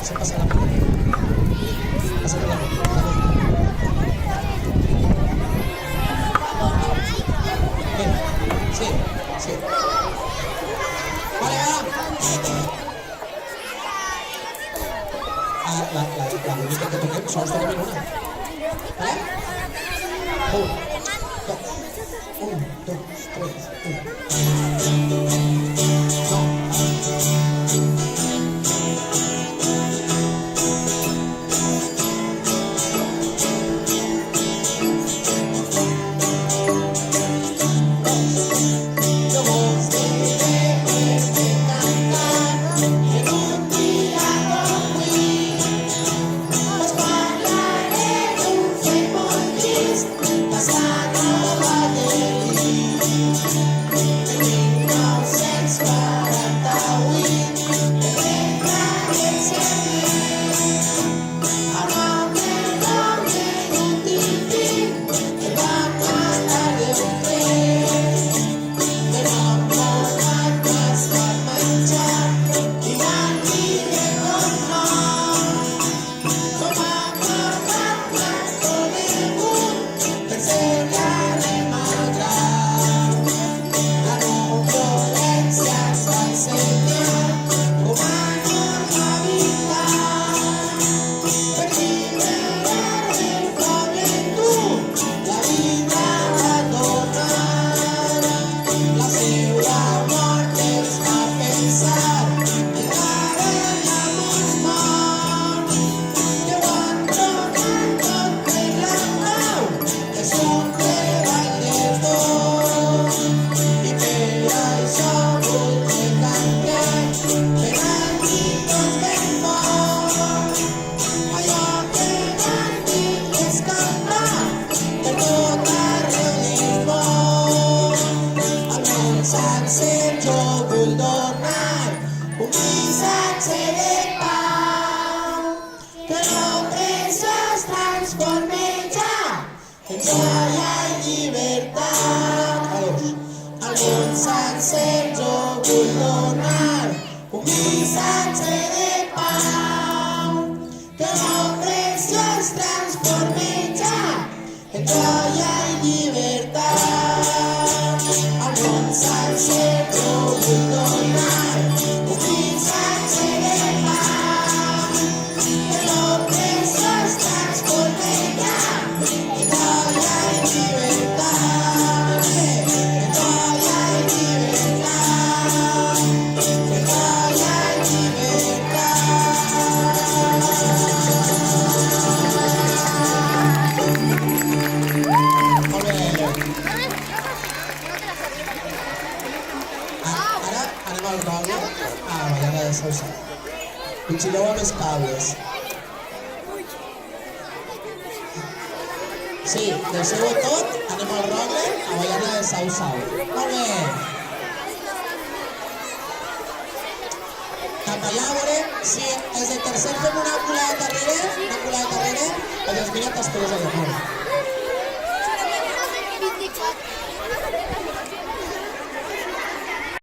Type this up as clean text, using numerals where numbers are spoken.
Se pasa la mano. Pásate la mano. Ven. Sí, sí. Vale, va. La muñeca que toquemos, solo tenemos una. ¿Vale? Un, dos, tres, Continueu amb les caules. Sí, deixeu-ho tot, anem al rogle, a Baiana de Sau-Sau. Molt bé. Cap allà, a veure, si és el tercer fem una culada darrere, o 10 minuts després allà.